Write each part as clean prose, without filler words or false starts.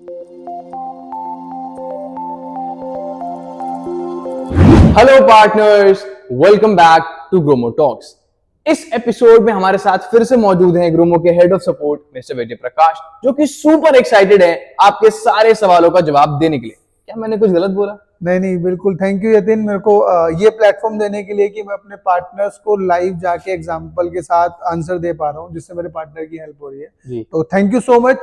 Hello partners, welcome back to Gromo talks. इस episode में हमारे साथ फिर से मौजूद हैं ग्रोमो के head of support mister Vijay Prakash, जो कि सुपर एक्साइटेड है आपके सारे सवालों का जवाब देने के लिए। क्या मैंने कुछ गलत बोला? नहीं, बिल्कुल। थैंक यू यतिन, मेरे को ये प्लेटफॉर्म देने के लिए कि मैं अपने पार्टनर्स को लाइव जाके एग्जांपल के साथ आंसर दे पा रहा हूँ, जिससे मेरे पार्टनर की हेल्प हो रही है जी। तो थैंक यू सो मच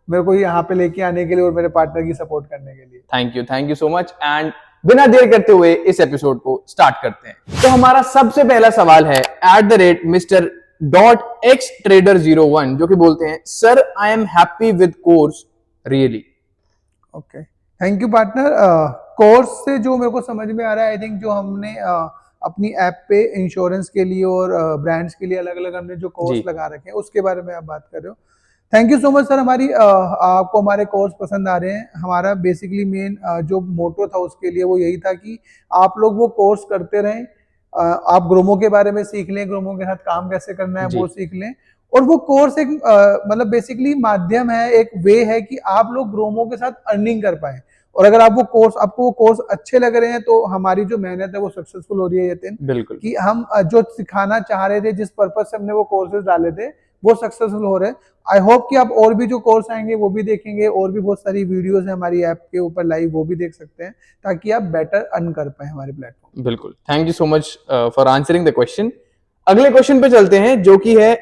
मेरे को यहाँ पे लेके आने के लिए और मेरे पार्टनर की सपोर्ट करने के लिए। Thank you so much. And बिना देर करते हुए इस एपिसोड को स्टार्ट करते हैं। तो हमारा सबसे पहला सवाल है मिस्टर .xtrader01, जो कि बोलते हैं, sir I am happy with course really. Okay, thank you partner. Course से जो मेरे को समझ में आ रहा है, आई थिंक जो हमने अपनी ऐप पे इंश्योरेंस के लिए और ब्रांड्स के लिए अलग अलग हमने जो कोर्स लगा रखे हैं, उसके बारे में आप बात कर रहे हो। Thank you so much sir. आपको हमारे कोर्स पसंद आ रहे हैं। हमारा बेसिकली मेन जो मोटो था उसके लिए वो यही था कि आप लोग वो कोर्स करते रहें, आप ग्रोमो के बारे में सीख लें, ग्रोमो के साथ काम कैसे करना है वो सीख लें। और वो कोर्स एक मतलब बेसिकली माध्यम है, एक वे है कि आप लोग ग्रोमो के साथ अर्निंग कर पाए। और अगर आपको वो कोर्स अच्छे लग रहे हैं तो हमारी जो मेहनत है वो सक्सेसफुल हो रही है यतिन। बिल्कुल कि हम जो सिखाना चाह रहे थे, जिस पर्पज से हमने वो कोर्सेज डाले थे, वो सक्सेसफुल हो रहे हैं। आई होप कि आप और भी जो कोर्स आएंगे वो भी देखेंगे, और भी बहुत सारी वीडियोस है हमारी ऐप के ऊपर लाइव, वो भी देख सकते हैं, ताकि आप बेटर अर्न कर पाए हमारे प्लेटफॉर्म। बिल्कुल, thank you so much for answering the question. अगले क्वेश्चन पे चलते हैं, जो कि है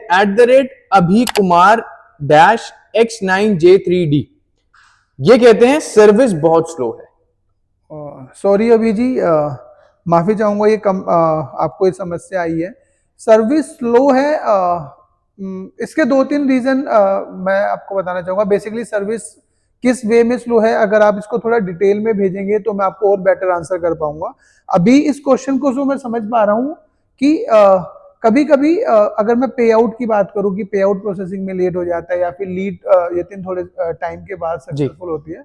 अभी कुमार -X9J3D। ये कहते हैं सर्विस बहुत स्लो है। सॉरी अभी जी, माफी चाहूंगा, ये आपको ये समस्या आई है। सर्विस स्लो है, इसके 2-3 रीजन मैं आपको बताना चाहूंगा। बेसिकली सर्विस किस वे में स्लो है, अगर आप इसको थोड़ा डिटेल में भेजेंगे तो मैं आपको और बेटर आंसर कर पाऊंगा। अभी इस क्वेश्चन को जो मैं समझ पा रहा हूँ कि कभी कभी अगर मैं पे आउट की बात करूं कि पे आउट प्रोसेसिंग में लेट हो जाता है, या फिर लीड यतिन थोड़े टाइम के बाद सक्सेसफुल होती है,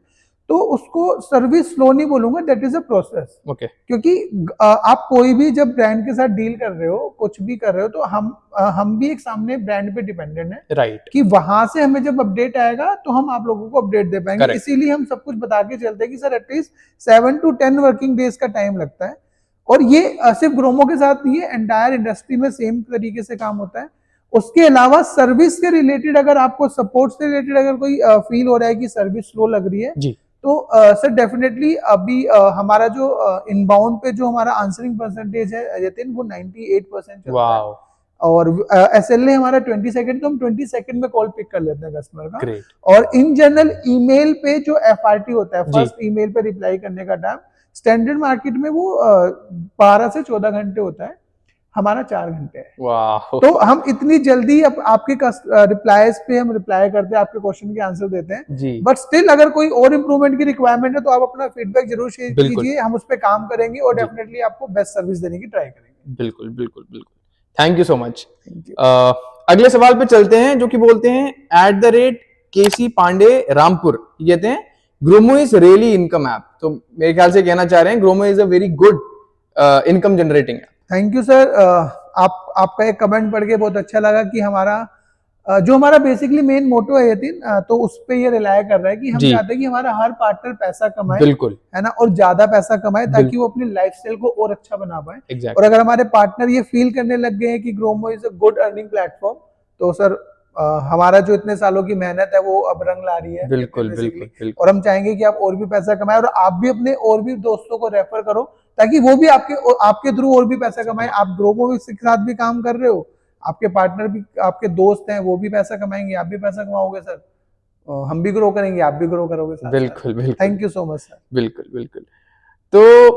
तो उसको सर्विस स्लो नहीं बोलूंगा, that is a process. Okay, क्योंकि आप कोई भी जब ब्रांड के साथ डील कर रहे हो, कुछ भी कर रहे हो, तो हम भी एक सामने ब्रांड पे डिपेंडेंट है, राइट, कि वहां से हमें जब अपडेट आएगा तो हम आप लोगों को अपडेट दे पाएंगे। Correct. इसीलिए हम सब कुछ बता के चलते हैं कि sir at least 7 to 10 working days का टाइम लगता है। और ये सिर्फ ग्रोमो के साथ नहीं है, एंटायर इंडस्ट्री में सेम तरीके से काम होता है। उसके अलावा सर्विस के रिलेटेड, अगर आपको सपोर्ट से रिलेटेड अगर कोई फील हो रहा है कि सर्विस स्लो लग रही है जी, तो सर डेफिनेटली अभी हमारा जो इनबाउंड पे जो हमारा आंसरिंग परसेंटेज है यतिन, वो 98% चलता है। और SLA हमारा 20 सेकंड, तो हम 20 सेकंड में कॉल पिक कर लेते हैं कस्टमर का। ग्रेट, और इन जनरल ईमेल पे जो FRT होता है, जी। फर्स्ट ईमेल पे रिप्लाई करने का टाइम, स्टैंडर्ड मार्केट में वो 12 से 14 घंटे होता है, हमारा 4 घंटे है। वाह, तो हम इतनी जल्दी आपके रिप्लाईज पे हम रिप्लाई करते हैं, आपके क्वेश्चन के आंसर देते हैं जी, बट स्टिल अगर कोई और इम्प्रूवमेंट की रिक्वायरमेंट है तो आप अपना फीडबैक जरूर शेयर बिल्कुल। कीजिए, हम उस पर काम करेंगे और जी। डेफिनेटली आपको बेस्ट सर्विस देने की ट्राई करेंगे। बिल्कुल बिल्कुल बिल्कुल, thank you so much. Thank you. अगले सवाल पे चलते हैं, जो कि बोलते हैं KC पांडे रामपुर, ये कहते हैं Gromo is really income app. तो मेरे ख्याल से कहना चाह रहे हैं Gromo is a very good income generating app. Thank you sir. आपका एक कमेंट पढ़ के बहुत अच्छा लगा कि जो हमारा बेसिकली मेन मोटो है यतिन, तो उस पे ये रिलाय कर रहा है कि हम चाहते हैं कि हमारा हर पार्टनर पैसा कमाए, बिल्कुल, है ना, और ज्यादा पैसा कमाए, ताकि वो अपनी लाइफस्टाइल को और अच्छा बना पाए। Exactly. और अगर हमारे पार्टनर ये फील करने लग गए हैं कि Gromo is a good earning platform, तो सर हमारा जो इतने सालों की मेहनत है वो अब रंग ला रही है। बिल्कुल बिल्कुल बिल्कुल, और हम चाहेंगे कि आप और भी पैसा कमाए, और आप भी अपने और भी दोस्तों को रेफर करो, ताकि वो भी आपके थ्रू और भी पैसा कमाए। आप ग्रोमो के साथ भी काम कर रहे हो, आपके पार्टनर भी, आपके दोस्त हैं, वो भी पैसा कमाएंगे, आप भी पैसा कमाओगे सर, हम भी ग्रो करेंगे, आप भी ग्रो करोगे सर। बिल्कुल बिल्कुल, thank you so much sir. बिल्कुल बिल्कुल। तो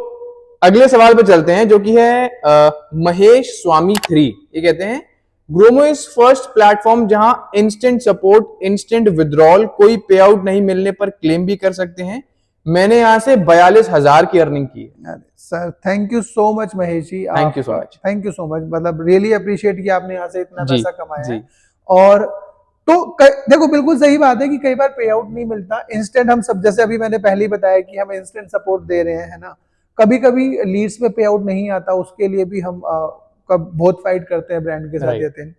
अगले सवाल पे चलते हैं, जो कि है महेश स्वामी 3। ये कहते हैं ग्रोमो इज फर्स्ट प्लेटफॉर्म जहां इंस्टेंट सपोर्ट, इंस्टेंट विड्रॉल, कोई पे आउट नहीं मिलने पर क्लेम भी कर सकते हैं। मैंने यहाँ से 42,000 की अर्निंग की है। Sir thank you so much Mahesh ji, thank you so much, thank you so much, मतलब रियली अप्रिशिएट कि आपने यहाँ से इतना पैसा कमाया है। जी, और तो देखो बिल्कुल सही बात है कि कई बार पे आउट नहीं मिलता इंस्टेंट। हम सब, जैसे अभी मैंने पहले ही बताया कि हम इंस्टेंट सपोर्ट दे रहे हैं, है ना। कभी कभी लीड्स पे पे आउट नहीं आता, उसके लिए भी हम बहुत फाइट करते हैं ब्रांड के साथ देते हैं,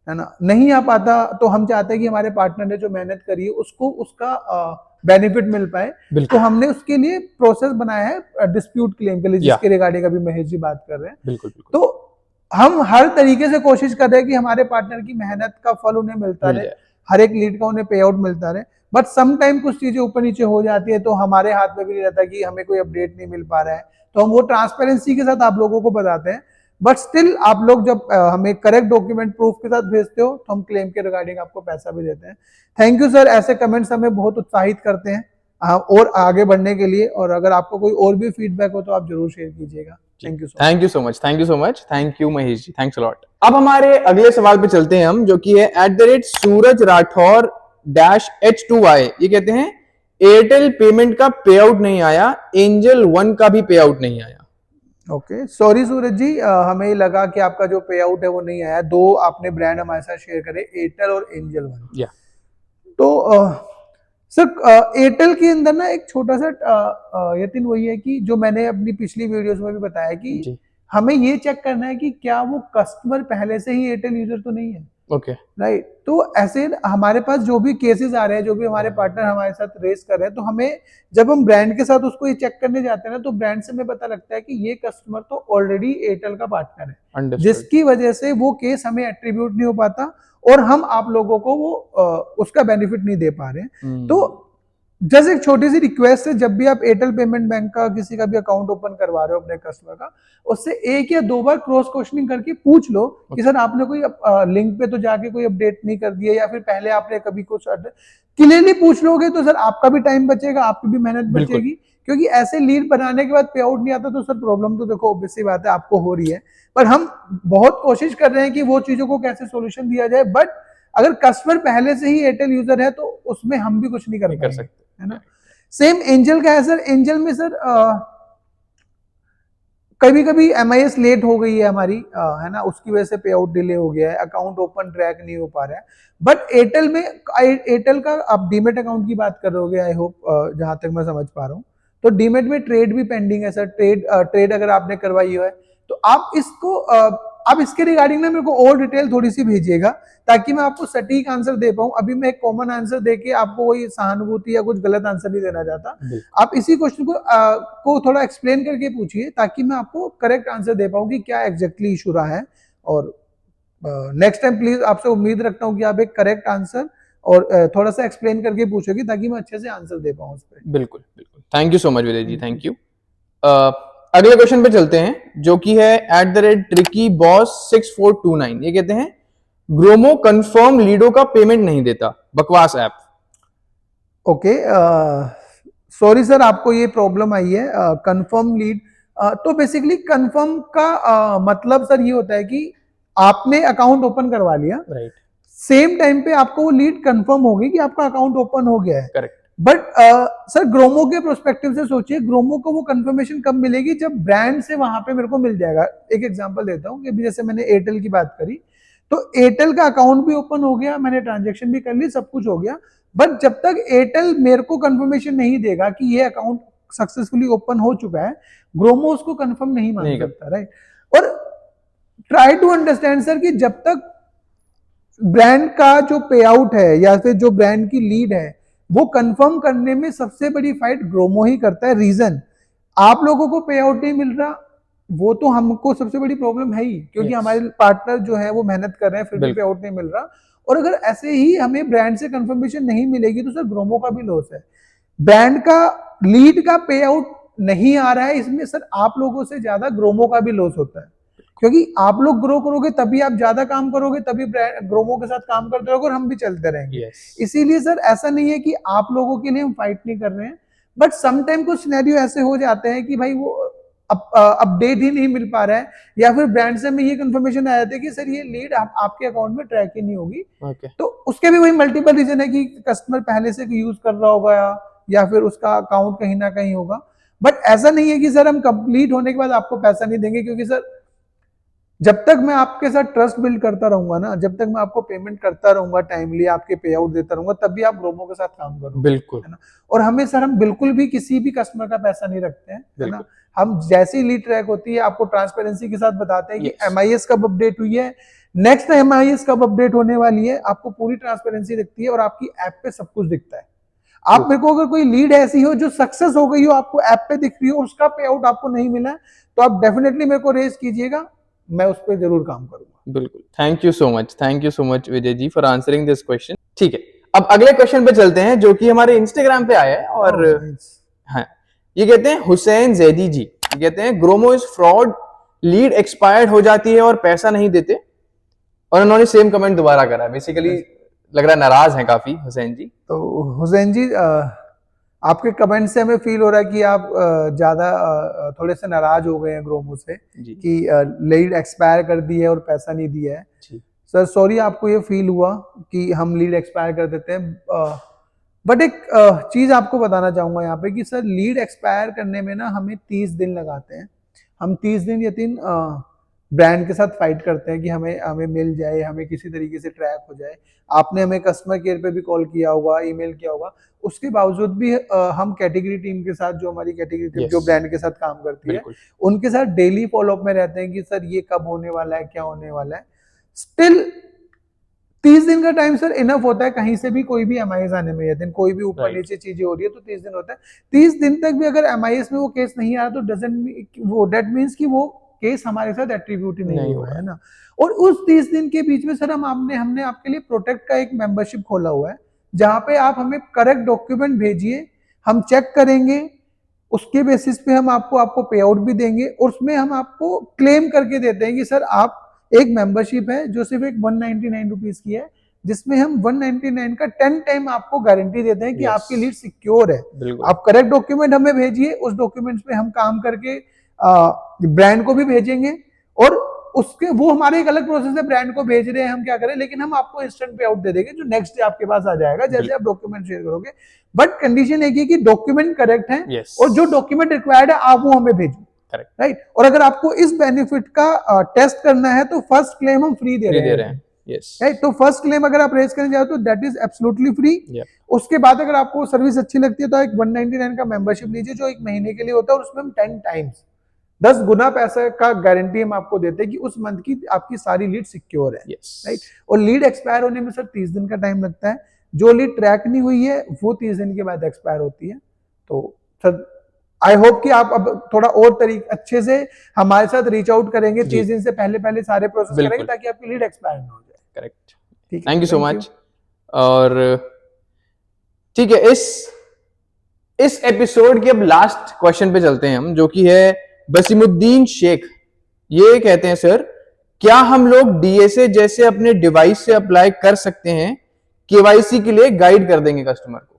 है ना। नहीं आ पाता तो हम चाहते हैं कि हमारे पार्टनर ने जो मेहनत करी है उसको उसका बेनिफिट मिल पाए। तो बिल्कुल हमने उसके लिए प्रोसेस बनाया है डिस्प्यूट क्लेम के लिए, जिसके रिगार्डिंग अभी महेश जी बात कर रहे हैं। बिल्कुल बिल्कुल तो हम हर तरीके से कोशिश कर रहे हैं कि हमारे पार्टनर की मेहनत का फल उन्हें मिलता मिल रहे, जाए। हर एक लीड का उन्हें पे आउट मिलता रहे। बट सम टाइम कुछ चीजें ऊपर नीचे हो जाती है, तो हमारे हाथ में भी नहीं रहता कि हमें कोई अपडेट नहीं मिल पा रहा है, तो हम वो ट्रांसपेरेंसी के साथ आप लोगों को बताते हैं। बट स्टिल आप लोग जब हमें करेक्ट डॉक्यूमेंट प्रूफ के साथ भेजते हो, तो हम क्लेम के रिगार्डिंग आपको पैसा भी देते हैं। थैंक यू सर, ऐसे कमेंट्स हमें बहुत उत्साहित करते हैं और आगे बढ़ने के लिए। और अगर आपको कोई और भी फीडबैक हो तो आप जरूर शेयर कीजिएगा। Thank you so much, thank you so much, thank you Mahesh ji, thanks a lot. अब हमारे अगले सवाल पे चलते हैं हम, जो कि है @सूरज राठौर -H2Y। ये कहते हैं एयरटेल पेमेंट का पे आउट नहीं आया, एंजल वन का भी पे आउट नहीं आया। ओके, सॉरी सूरज जी, हमें लगा कि आपका जो पे आउट है वो नहीं आया। दो आपने ब्रांड हमारे साथ शेयर करे, एयरटेल और एंजल वन। तो सर एयरटेल के अंदर ना एक छोटा सा यतीन वही है कि जो मैंने अपनी पिछली वीडियोस में भी बताया कि हमें ये चेक करना है कि क्या वो कस्टमर पहले से ही एयरटेल यूजर तो नहीं है। ओके राइट, तो ऐसे हमारे पास जो भी केसेस आ रहे हैं, जो भी हमारे पार्टनर हमारे साथ रेस कर रहे हैं, तो हमें जब हम ब्रांड के साथ उसको ये चेक करने जाते हैं ना, तो ब्रांड से हमें पता लगता है कि ये कस्टमर तो ऑलरेडी एयरटेल का पार्टनर है, जिसकी वजह से वो केस हमें एट्रीब्यूट नहीं हो पाता और हम आप लोगों को वो उसका बेनिफिट नहीं दे पा रहे हैं। तो जैसे एक छोटी सी रिक्वेस्ट है, जब भी आप एयरटेल पेमेंट बैंक का किसी का भी अकाउंट ओपन करवा रहे हो अपने कस्टमर का, उससे एक या दो बार क्रॉस क्वेश्चनिंग करके पूछ लो कि सर आपने कोई लिंक पे तो जाके कोई अपडेट नहीं कर दिया, या फिर पहले आपने कभी कुछ क्लियरली पूछ लोगे तो सर आपका भी टाइम बचेगा, आपकी भी मेहनत बचेगी। क्योंकि ऐसे लीड बनाने के बाद पे आउट नहीं आता तो सर प्रॉब्लम तो देखो ऑब्वियस सी बात है आपको हो रही है, पर हम बहुत कोशिश कर रहे हैं कि वो चीजों को कैसे सोल्यूशन दिया जाए। बट अगर कस्टमर पहले से ही एयरटेल यूजर है तो उसमें हम भी कुछ नहीं कर सकते, है ना। सेम एंजल का है सर, एंजल में सर कभी कभी MIS लेट हो गई है हमारी, है ना, उसकी वजह से पे आउट डिले हो गया है, अकाउंट ओपन ट्रैक नहीं हो पा रहा है। बट एयरटेल में, एयरटेल का आप डीमेट अकाउंट की बात कर रहे आई होप, जहां तक मैं समझ पा रहा हूँ, तो डीमेट में ट्रेड भी पेंडिंग है सर। ट्रेड अगर आपने करवाई है तो आप इसको आप इसके रिगार्डिंग ना मेरे को और डिटेल थोड़ी सी भेजिएगा, ताकि मैं आपको सटीक आंसर दे पाऊं। अभी मैं एक कॉमन आंसर देके आपको कोई सहानुभूति या कुछ गलत आंसर नहीं देना चाहता। आप इसी क्वेश्चन को थोड़ा एक्सप्लेन करके पूछिए, ताकि मैं आपको करेक्ट आंसर दे पाऊं कि क्या एग्जैक्टली इशू रहा है। और नेक्स्ट टाइम प्लीज आपसे उम्मीद रखता हूं कि आप एक करेक्ट आंसर और थोड़ा सा एक्सप्लेन करके पूछोगे, ताकि मैं अच्छे से आंसर दे पाऊं उस पर। बिल्कुल बिल्कुल, thank you so much Vijay ji, thank you. अगले क्वेश्चन पे चलते हैं, जो कि है @TrickyBoss6429। ये कहते हैं ग्रोमो कंफर्म लीडो का पेमेंट नहीं देता, बकवास ऐप। ओके, सॉरी सर, आपको ये प्रॉब्लम आई है कंफर्म लीड। तो बेसिकली कंफर्म का मतलब सर ये होता है कि आपने अकाउंट ओपन करवा लिया, राइट, सेम टाइम पे आपको वो लीड कंफर्म होगी कि आपका अकाउंट ओपन हो गया है। करेक्ट। बट सर ग्रोमो के प्रोस्पेक्टिव से सोचिए, ग्रोमो को वो कंफर्मेशन कब मिलेगी, जब ब्रांड से वहां पे मेरे को मिल जाएगा। एक एग्जांपल देता हूँ कि अभी जैसे मैंने एयरटेल की बात करी, तो एयरटेल का अकाउंट भी ओपन हो गया, मैंने ट्रांजेक्शन भी कर ली, सब कुछ हो गया। बट जब तक एयरटेल मेरे को कंफर्मेशन नहीं देगा कि ये अकाउंट सक्सेसफुली ओपन हो चुका है, ग्रोमो उसको कंफर्म नहीं मान सकता, राइट। और ट्राई टू अंडरस्टैंड सर कि जब तक ब्रांड का जो पे आउट है या फिर जो ब्रांड की लीड है, वो कंफर्म करने में सबसे बड़ी फाइट ग्रोमो ही करता है। रीजन, आप लोगों को पे आउट नहीं मिल रहा, वो तो हमको सबसे बड़ी प्रॉब्लम है ही, क्योंकि हमारे पार्टनर जो है वो मेहनत कर रहे हैं, फिर भी पे आउट नहीं मिल रहा। और अगर ऐसे ही हमें ब्रांड से कंफर्मेशन नहीं मिलेगी, तो सर ग्रोमो का भी लॉस है। ब्रांड का लीड का पे आउट नहीं आ रहा है, इसमें सर आप लोगों से ज्यादा ग्रोमो का भी लॉस होता है, क्योंकि आप लोग ग्रो करोगे तभी आप ज्यादा काम करोगे, तभी ग्रोमो के साथ काम करते रहोगे और हम भी चलते रहेंगे। इसीलिए सर ऐसा नहीं है कि आप लोगों के लिए हम फाइट नहीं कर रहे हैं, बट समटाइम कुछ सिनेरियो ऐसे हो जाते हैं कि भाई वो अपडेट ही नहीं मिल पा रहा है, या फिर ब्रांड से हमें ये कंफर्मेशन आ जाती है कि सर ये लीड आपके अकाउंट में ट्रैक ही नहीं होगी। तो उसके भी वही मल्टीपल रीजन है कि कस्टमर पहले से यूज कर रहा होगा, या फिर उसका अकाउंट कहीं ना कहीं होगा। बट ऐसा नहीं है कि सर हम कंप्लीट होने के बाद आपको पैसा नहीं देंगे, क्योंकि सर जब तक मैं आपके साथ ट्रस्ट बिल्ड करता रहूंगा ना, जब तक मैं आपको पेमेंट करता रहूंगा, टाइमली आपके पे आउट देता रहूंगा, तभी आप ग्रोमो के साथ काम करोगे, बिल्कुल, है ना। और हमें सर, हम बिल्कुल भी किसी भी कस्टमर का पैसा नहीं रखते हैं, है ना। हम जैसी ही लीड ट्रैक होती है आपको ट्रांसपेरेंसी के साथ बताते हैं कि MIS कब अपडेट हुई है, नेक्स्ट MIS कब अपडेट होने वाली है, आपको पूरी ट्रांसपेरेंसी दिखती है और आपकी ऐप पे सब कुछ दिखता है। आप मेरे को अगर कोई लीड ऐसी हो जो सक्सेस हो गई हो, आपको ऐप पे दिख रही हो, उसका पे आउट आपको नहीं मिला है, तो आप डेफिनेटली मेरे को रेज कीजिएगा, मैं उस पर जरूर काम करूंगा। बिल्कुल, thank you so much Vijay ji for answering this question. ठीक है, अब अगले क्वेश्चन पे चलते हैं जो कि हमारे इंस्टाग्राम पे आया है और हाँ, ये कहते हैं हुसैन जैदी जी, ये कहते हैं Gromo is fraud, lead expired हो जाती है और पैसा नहीं देते, और उन्होंने सेम कमेंट दोबारा करा। बेसिकली लग रहा है नाराज हैं काफी हुसैन जी। तो हुसैन जी, आपके कमेंट से हमें फील हो रहा है कि आप ज्यादा थोड़े से नाराज हो गए हैं ग्रोमो से कि लीड एक्सपायर कर दी है और पैसा नहीं दिया है। सर सॉरी आपको ये फील हुआ कि हम लीड एक्सपायर कर देते हैं, बट एक चीज आपको बताना चाहूंगा यहाँ पे कि सर लीड एक्सपायर करने में ना हमें 30 दिन लगाते हैं। हम 30 दिन या 3 ब्रांड के साथ फाइट करते हैं कि हमें हमें मिल जाए, हमें किसी तरीके से ट्रैक हो जाए। आपने हमें कस्टमर केयर पे भी कॉल किया होगा, ईमेल किया होगा, उसके बावजूद भी हम कैटेगरी टीम के साथ, जो हमारी कैटेगरी टीम जो ब्रांड के साथ काम करती है, उनके साथ डेली फॉलोअप में रहते हैं कि सर ये कब होने वाला है, क्या होने वाला है। स्टिल 30 दिन का टाइम सर इनफ होता है, कहीं से भी कोई भी एमआईएस आने में, यदि कोई भी ऊपर नीचे चीजें हो रही है तो 30 दिन होता है। 30 दिन तक भी अगर एमआईएस में वो केस नहीं आया तो दैट मीन्स कि वो केस हमारे साथ एट्रीब्यूट ही नहीं हुआ है ना। और उस 30 दिन के बीच में सर हमने आपके लिए प्रोटेक्ट का एक मेंबरशिप खोला हुआ है, जहां पे आप हमें करेक्ट डॉक्यूमेंट भेजिए, हम चेक करेंगे, उसके बेसिस पे हम आपको पे आउट भी देंगे, और उसमें हम आपको क्लेम करके देते हैं कि सर आप एक मेंबरशिप है जो सिर्फ एक 199 रुपीज की है, जिसमें हम 199 का 10 टाइम आपको गारंटी देते हैं कि आपकी लीड सिक्योर है। आप करेक्ट डॉक्यूमेंट हमें भेजिए, उस डॉक्यूमेंट्स पे हम काम करके ब्रांड को भी भेजेंगे, और उसके वो हमारे एक अलग प्रोसेस है, ब्रांड को भेज रहे हैं हम क्या करें, लेकिन हम आपको इंस्टेंट पे आउट दे देंगे जो नेक्स्ट डे आपके पास आ जाएगा जैसे आप डॉक्यूमेंट शेयर करोगे। बट कंडीशन एक है कि डॉक्यूमेंट करेक्ट है, और जो डॉक्यूमेंट रिक्वायर्ड है आप वो हमें भेजिए, राइट। और अगर आपको इस बेनिफिट का टेस्ट करना है तो फर्स्ट क्लेम हम फ्री दे रहे हैं, राइट। तो फर्स्ट क्लेम अगर आप रेज करने जाओ तो दैट इज एब्सोल्युटली फ्री। उसके बाद अगर आपको सर्विस अच्छी लगती है तो एक 199 का मेंबरशिप लीजिए जो एक महीने के लिए होता है, और उसमें हम 10 टाइम्स 10 गुना पैसा का गारंटी हम आपको देते हैं कि उस मंथ की आपकी सारी लीड सिक्योर है, राइट। और लीड एक्सपायर होने में सर 30 दिन का टाइम लगता है, जो लीड ट्रैक नहीं हुई है वो 30 दिन के बाद एक्सपायर होती है। तो सर आई होप कि आप अब थोड़ा और तरीके अच्छे से हमारे साथ रीच आउट करेंगे, 30 दिन से पहले सारे प्रोसेस करेंगे ताकि आपकी लीड एक्सपायर ना हो जाए। Correct, thank you so much. और ठीक है, इस एपिसोड के अब लास्ट क्वेश्चन पे चलते हैं हम, जो कि है बसीमुद्दीन शेख। ये कहते हैं सर, क्या हम लोग डीएसए जैसे अपने डिवाइस से अप्लाई कर सकते हैं? केवाईसी के लिए गाइड कर देंगे कस्टमर को।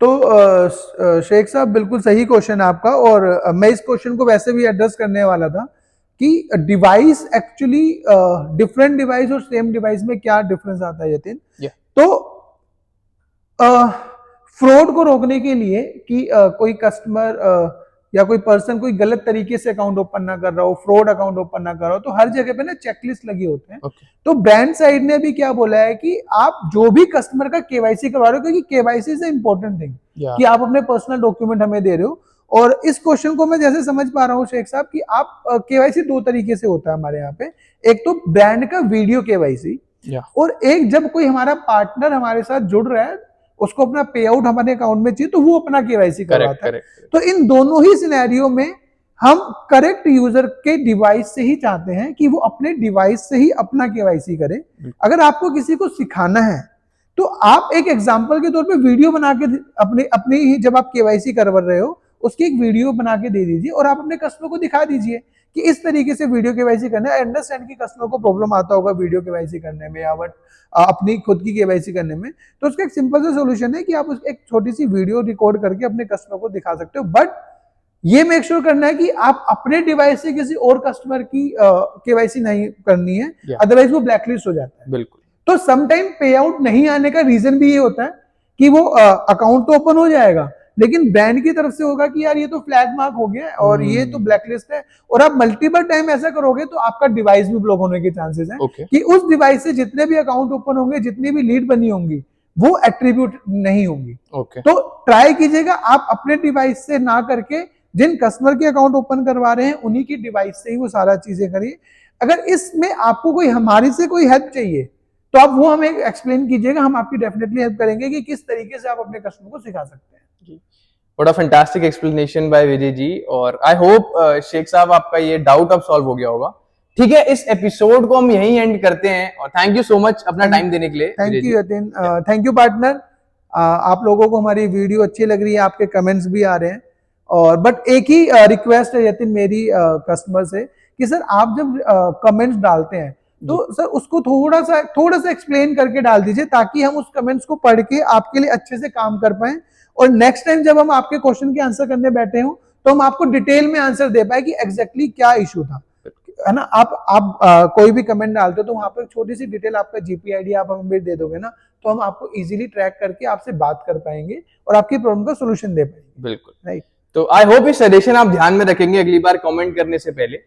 तो शेख साहब बिल्कुल सही क्वेश्चन है आपका, और मैं इस क्वेश्चन को वैसे भी एड्रेस करने वाला था कि डिवाइस एक्चुअली डिफरेंट डिवाइस और सेम डिवाइस में क्या डिफरेंस आता है यतीन। तो फ्रॉड को रोकने के लिए कि कोई कस्टमर या कोई पर्सन कोई गलत तरीके से अकाउंट ओपन ना कर रहा हो, फ्रॉड अकाउंट ओपन ना कर रहा हो, तो हर जगह पे ना चेकलिस्ट लगे होते हैं। तो ब्रांड साइड ने भी क्या बोला है कि आप जो भी कस्टमर का केवाईसी करवा रहे हो, क्योंकि केवाईसी इज इंपॉर्टेंट थिंग कि आप अपने पर्सनल डॉक्यूमेंट हमें दे रहे हो। और इस क्वेश्चन को मैं जैसे समझ पा रहा हूँ शेख साहब कि आप केवाईसी 2 तरीके से होता है हमारे यहाँ पे, एक तो ब्रांड का वीडियो केवाईसी, और एक जब कोई हमारा पार्टनर हमारे साथ जुड़ रहा है, उसको अपना पे आउट हमारे अकाउंट में चाहिए, तो वो अपना केवाईसी करवाता है। तो इन दोनों ही सिनेरियो में हम करेक्ट यूजर के डिवाइस से ही चाहते हैं कि वो अपने डिवाइस से ही अपना केवाईसी करे। अगर आपको किसी को सिखाना है तो आप एक एग्जांपल के तौर पे वीडियो बना के अपने ही जब आप केवाईसी करवा रहे हो उसकी एक वीडियो बना के दे दीजिए, और आप अपने कस्टमर को दिखा दीजिए कि इस तरीके से वीडियो केवाईसी करना है। अंडरस्टैंड कि कस्टमर को प्रॉब्लम आता होगा वीडियो केवाईसी करने में या अपनी खुद की केवाईसी करने में, तो उसका एक सिंपल सा सोल्यूशन है कि आप एक छोटी सी वीडियो रिकॉर्ड करके अपने कस्टमर को दिखा सकते हो। बट ये मेक श्योर करना है कि आप अपने डिवाइस से किसी और कस्टमर की केवाईसी नहीं करनी है, अदरवाइज वो ब्लैकलिस्ट हो जाता है। बिल्कुल। तो समटाइम पे आउट नहीं आने का रीजन भी ये होता है कि वो अकाउंट तो ओपन हो जाएगा, लेकिन ब्रांड की तरफ से होगा कि यार ये तो फ्लैग मार्क हो गया और ये तो ब्लैकलिस्ट है, और आप मल्टीपल टाइम ऐसा करोगे तो आपका डिवाइस भी ब्लॉक होने के चांसेस हैं कि उस डिवाइस से जितने भी अकाउंट ओपन होंगे, जितनी भी लीड बनी होंगी, वो एट्रीब्यूट नहीं होंगी। तो ट्राई कीजिएगा आप अपने डिवाइस से ना करके जिन कस्टमर के अकाउंट ओपन करवा रहे हैं उन्हीं की डिवाइस से ही वो सारा चीजें करिए। अगर इसमें आपको कोई हमारी से कोई हेल्प चाहिए तो आप वो हमें एक्सप्लेन कीजिएगा, हम आपकी डेफिनेटली हेल्प करेंगे कि किस तरीके से आप अपने कस्टमर को सिखा सकते हैं। What a fantastic explanation by Vijay ji, और आई होप शेख साहब आपका ये डाउट अब सॉल्व हो गया होगा। ठीक है, इस एपिसोड को हम यहीं एंड करते हैं, और थैंक यू सो मच अपना टाइम देने के लिए। Thank you Yatin, thank you partner. आप लोगों को हमारी वीडियो अच्छी लग रही है, आपके कमेंट्स भी आ रहे हैं, और बट एक ही रिक्वेस्ट है यतिन मेरी कस्टमर से कि सर आप जब कमेंट्स डालते हैं तो सर उसको थोड़ा सा एक्सप्लेन करके डाल दीजिए, ताकि हम उस कमेंट्स को पढ़ के आपके लिए अच्छे से काम कर पाए, और नेक्स्ट टाइम जब हम आपके क्वेश्चन के आंसर करने बैठे हो तो हम आपको डिटेल में आंसर दे पाए कि एग्जैक्टली क्या इशू था, है ना। आप कोई भी कमेंट डालते हो तो वहां पर छोटी सी डिटेल, आपका जीपी आईडी आप हमें दे दोगे ना, तो हम आपको इजीली ट्रैक करके आपसे बात कर पाएंगे और आपकी प्रॉब्लम का सोल्यूशन दे पाएंगे। बिल्कुल, राइट। तो आई होप इस सजेशन आप ध्यान में रखेंगे अगली बार कमेंट करने से पहले।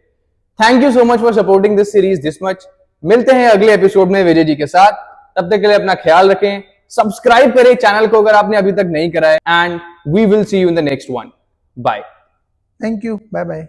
Thank you so much for supporting this series this much. मिलते हैं अगले एपिसोड में विजय जी के साथ, तब तक के लिए अपना ख्याल रखें, सब्सक्राइब करें चैनल को अगर आपने अभी तक नहीं करा है, and we will see you in the next one. Bye. Thank you, bye bye.